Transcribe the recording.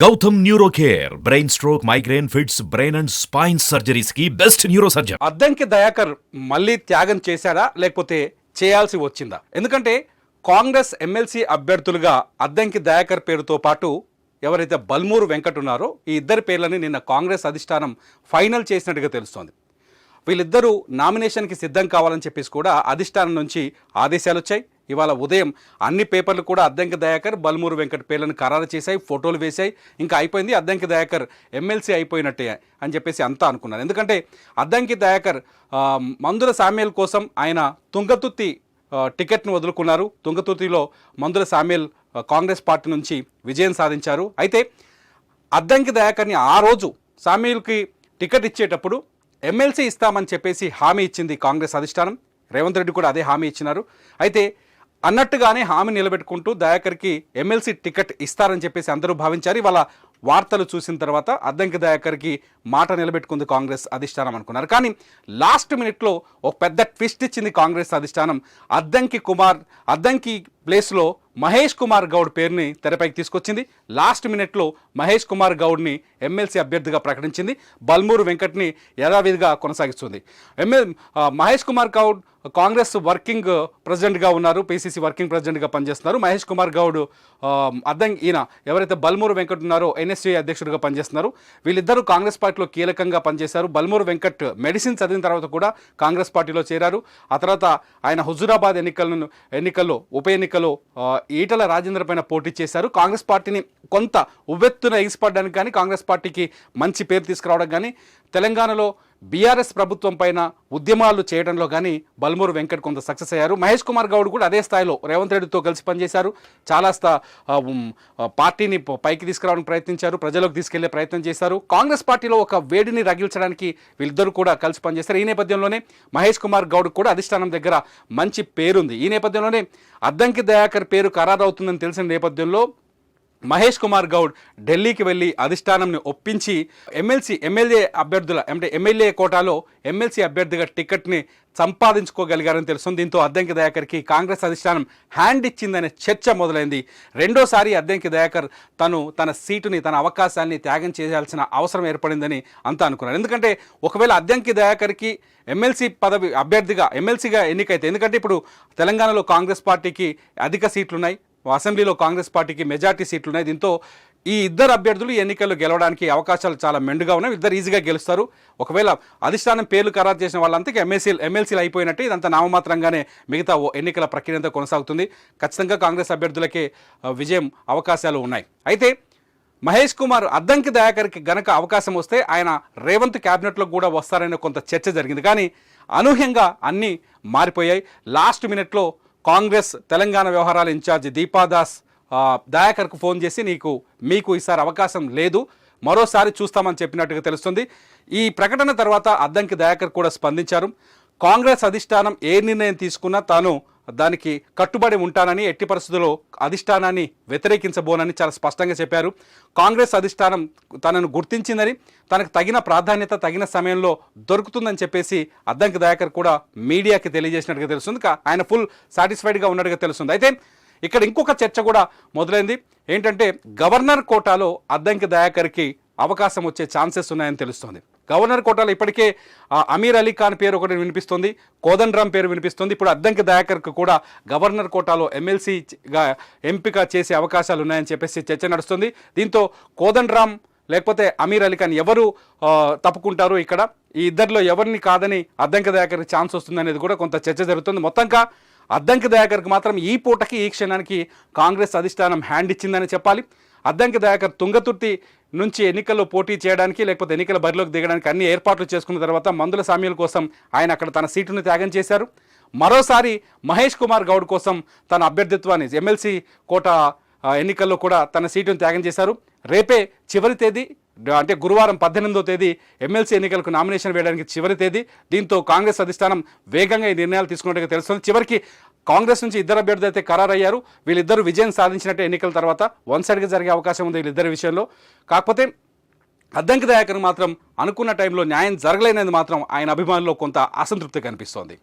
Gautam neuro care brain stroke migraine fits brain and spine surgeries కి best neuro surgeon. Addanki Dayakar మళ్ళీ త్యాగం చేశాడా లేకపోతే చేయాల్సి వచ్చిందా? ఎందుకంటే కాంగ్రెస్ ఎమ్మెల్సీ అభ్యర్థులుగా అద్దంకి దయాకర్ పేరుతో పాటు ఎవరైతే బల్మూరు వెంకట్ ఉన్నారో ఈ ఇద్దరి పేర్లని నిన్న కాంగ్రెస్ అధిష్టానం ఫైనల్ చేసినట్టుగా తెలుస్తోంది. వీళ్ళిద్దరూ నామినేషన్కి సిద్ధం కావాలని చెప్పేసి కూడా అధిష్టానం నుంచి ఆదేశాలు వచ్చాయి. ఇవాళ ఉదయం అన్ని పేపర్లు కూడా అద్దంకి దయాకర్ బల్మూరు వెంకట్ పేర్లను ఖరారు చేశాయి, ఫోటోలు వేశాయి. ఇంకా అయిపోయింది, అద్దంకి దయాకర్ ఎమ్మెల్సీ అయిపోయినట్టే అని చెప్పేసి అంతా అనుకున్నారు. ఎందుకంటే అద్దంకి దయాకర్ మందుల సామ్యాల్ కోసం ఆయన తుంగతుర్తి టికెట్ను వదులుకున్నారు. తుంగతుర్తిలో మందుల సామ్యాల్ కాంగ్రెస్ పార్టీ నుంచి విజయం సాధించారు. అయితే అద్దంకి దయాకర్ని ఆ రోజు సామ్యాల్కి టికెట్ ఇచ్చేటప్పుడు ఎమ్మెల్సీ ఇస్తామని చెప్పేసి హామీ ఇచ్చింది కాంగ్రెస్ అధిష్టానం. రేవంత్ రెడ్డి కూడా అదే హామీ ఇచ్చినారు. అయితే అన్నట్టుగానే హామీ నిలబెట్టుకుంటూ దయాకర్కి ఎమ్మెల్సీ టికెట్ ఇస్తారని చెప్పేసి అందరూ భావించారు. ఇవాళ వార్తలు చూసిన తర్వాత అద్దంకి దయాకర్కి మాట నిలబెట్టుకుంది కాంగ్రెస్ అధిష్టానం అనుకున్నారు. కానీ లాస్ట్ మినిట్లో ఒక పెద్ద ట్విస్ట్ ఇచ్చింది కాంగ్రెస్ అధిష్టానం. అద్దంకి ప్లేస్లో మహేష్ కుమార్ గౌడ్ పేరుని తెరపైకి తీసుకొచ్చింది. లాస్ట్ మినిట్లో మహేష్ కుమార్ గౌడ్ని ఎమ్మెల్సీ అభ్యర్థిగా ప్రకటించింది. బల్మూరు వెంకట్ని యథావిధిగా కొనసాగిస్తుంది. మహేష్ కుమార్ గౌడ్ కాంగ్రెస్ వర్కింగ్ ప్రెసిడెంట్గా ఉన్నారు, పిసిసి వర్కింగ్ ప్రెసిడెంట్గా పనిచేస్తున్నారు. మహేష్ కుమార్ గౌడ్ ఈయన ఎవరైతే బల్మూరు వెంకట్ ఉన్నారో ఎన్ఎస్యూ అధ్యక్షుడిగా పనిచేస్తున్నారు. వీళ్ళిద్దరూ కాంగ్రెస్ పార్టీలో కీలకంగా పనిచేశారు. బల్మూరు వెంకట్ మెడిసిన్ చదివిన తర్వాత కూడా కాంగ్రెస్ పార్టీలో చేరారు. ఆ తర్వాత ఆయన హుజూరాబాద్ ఎన్నికల్లో ఉప ఎన్నికల్లో ఈటల రాజేందర్ పైన పోటీ చేశారు. కాంగ్రెస్ పార్టీని కొంత ఉవ్వెత్తున ఎగిసిపడడానికి కానీ కాంగ్రెస్ పార్టీకి మంచి పేరు తీసుకురావడం కానీ తెలంగాణలో బీఆర్ఎస్ ప్రభుత్వం పైన ఉద్యమాలు చేయడంలో కానీ బల్మూరు వెంకట్ కొంత సక్సెస్ అయ్యారు. మహేష్ కుమార్ గౌడ్ కూడా అదే స్థాయిలో రేవంత్ రెడ్డితో కలిసి పనిచేశారు. చాలా పార్టీని పైకి తీసుకురావడానికి ప్రయత్నించారు, ప్రజలకు తీసుకెళ్లే ప్రయత్నం చేశారు. కాంగ్రెస్ పార్టీలో ఒక వేడిని రగిల్చడానికి వీళ్ళిద్దరూ కూడా కలిసి పనిచేస్తారు. ఈ నేపథ్యంలోనే మహేష్ కుమార్ గౌడ్ కూడా అధిష్టానం దగ్గర మంచి పేరుంది. ఈ నేపథ్యంలోనే అద్దంకి దయాకర్ పేరు ఖరారవుతుందని తెలిసిన నేపథ్యంలో మహేష్ కుమార్ గౌడ్ ఢిల్లీకి వెళ్ళి అధిష్టానంని ఒప్పించి ఎమ్మెల్యే కోటాలో ఎమ్మెల్సీ అభ్యర్థిగా టికెట్ని సంపాదించుకోగలిగారని తెలుస్తుంది. దీంతో అద్దంకి దయాకర్కి కాంగ్రెస్ అధిష్టానం హ్యాండ్ ఇచ్చిందనే చర్చ మొదలైంది. రెండోసారి అద్దంకి దయాకర్ తన సీటుని తన అవకాశాన్ని త్యాగం చేయాల్సిన అవసరం ఏర్పడిందని అంతా అనుకున్నారు. ఎందుకంటే ఒకవేళ అద్దంకి దయాకర్కి ఎమ్మెల్సీ పదవి అభ్యర్థిగా ఎమ్మెల్సీగా ఎన్నికైతే, ఎందుకంటే ఇప్పుడు తెలంగాణలో కాంగ్రెస్ పార్టీకి అధిక సీట్లున్నాయి, అసెంబ్లీలో కాంగ్రెస్ పార్టీకి మెజార్టీ సీట్లు ఉన్నాయి. దీంతో ఈ ఇద్దరు అభ్యర్థులు ఎన్నికల్లో గెలవడానికి అవకాశాలు చాలా మెండుగా ఉన్నాయి. ఇద్దరు ఈజీగా గెలుస్తారు. ఒకవేళ అధిష్టానం పేర్లు ఖరారు చేసిన వాళ్ళంతా ఎమ్మెల్సీలు అయిపోయినట్టే, ఇదంతా నామమాత్రంగానే మిగతా ఎన్నికల ప్రక్రియ అంతా కొనసాగుతుంది. ఖచ్చితంగా కాంగ్రెస్ అభ్యర్థులకే విజయం అవకాశాలు ఉన్నాయి. అయితే మహేష్ కుమార్ అద్దంకి దయాకర్కి గనక అవకాశం వస్తే ఆయన రేవంత్ క్యాబినెట్లో కూడా వస్తారనే కొంత చర్చ జరిగింది. కానీ అనూహ్యంగా అన్నీ మారిపోయాయి. లాస్ట్ మినిట్లో కాంగ్రెస్ తెలంగాణ వ్యవహారాల ఇన్ఛార్జి దీపాదాస్ దయాకర్కు ఫోన్ చేసి మీకు ఈసారి అవకాశం లేదు, మరోసారి చూస్తామని చెప్పినట్టుగా తెలుస్తుంది. ఈ ప్రకటన తర్వాత అద్దంకి దయాకర్ కూడా స్పందించారు. కాంగ్రెస్ అధిష్టానం ఏ నిర్ణయం తీసుకున్నా తాను దానికి కట్టుబడి ఉంటానని, ఎట్టి పరిస్థితుల్లో అధిష్టానాన్ని వ్యతిరేకించబోనని చాలా స్పష్టంగా చెప్పారు. కాంగ్రెస్ అధిష్టానం తనను గుర్తించిందని, తనకు తగిన ప్రాధాన్యత తగిన సమయంలో దొరుకుతుందని చెప్పేసి అద్దంకి దయాకర్ కూడా మీడియాకి తెలియజేసినట్టుగా తెలుస్తుంది. ఆయన ఫుల్ సాటిస్ఫైడ్గా ఉన్నట్టుగా తెలుస్తుంది. అయితే ఇక్కడ ఇంకొక చర్చ కూడా మొదలైంది. ఏంటంటే గవర్నర్ కోటాలో అద్దంకి దయాకర్కి అవకాశం వచ్చే ఛాన్సెస్ ఉన్నాయని తెలుస్తుంది. గవర్నర్ కోటాలో ఇప్పటికే అమీర్ అలీ ఖాన్ పేరు ఒకటి వినిపిస్తుంది, కోదండరామ్ పేరు వినిపిస్తుంది. ఇప్పుడు అద్దంకి దయాకర్కు కూడా గవర్నర్ కోటాలో ఎమ్మెల్సీగా ఎంపిక చేసే అవకాశాలు ఉన్నాయని చెప్పేసి చర్చ నడుస్తుంది. దీంతో కోదండరామ్ లేకపోతే అమీర్ అలీ ఖాన్ ఎవరు తప్పుకుంటారు, ఇక్కడ ఈ ఇద్దరిలో ఎవరిని కాదని అద్దంకి దయాకర్కి ఛాన్స్ వస్తుంది అనేది కూడా కొంత చర్చ జరుగుతుంది. మొత్తంగా అద్దంకి దయాకర్కి మాత్రం ఈ పూటకి ఈ క్షణానికి కాంగ్రెస్ అధిష్టానం హ్యాండ్ ఇచ్చిందని చెప్పాలి. అద్దంకి దయాకర్ తుంగతుర్తి నుంచి ఎన్నికల్లో పోటీ చేయడానికి లేకపోతే ఎన్నికల బరిలోకి దిగడానికి అన్ని ఏర్పాట్లు చేసుకున్న తర్వాత మందుల సామ్యాల కోసం ఆయన అక్కడ తన సీటును త్యాగం చేశారు. మరోసారి మహేష్ కుమార్ గౌడ్ కోసం తన అభ్యర్థిత్వాన్ని ఎమ్మెల్సీ కోట ఎన్నికల్లో కూడా తన సీటును త్యాగం చేశారు. రేపే చివరి తేదీ, అంటే గురువారం 18వ తేదీ ఎమ్మెల్సీ ఎన్నికలకు నామినేషన్ వేయడానికి చివరి తేదీ. దీంతో కాంగ్రెస్ అధిష్టానం వేగంగా ఈ నిర్ణయాలు తీసుకున్నట్టుగా తెలుస్తుంది. చివరికి కాంగ్రెస్ నుంచి ఇద్దరు అభ్యర్థులు అయితే ఖరారయ్యారు. వీళ్ళిద్దరూ విజయం సాధించినట్టే ఎన్నికల తర్వాత వన్ సైడ్గా జరిగే అవకాశం ఉంది వీళ్ళిద్దరి విషయంలో. కాకపోతే అద్దంకి దయాకర్ మాత్రం అనుకున్న టైంలో న్యాయం జరగలేనిది మాత్రం ఆయన అభిమానుల్లో కొంత అసంతృప్తి కనిపిస్తోంది.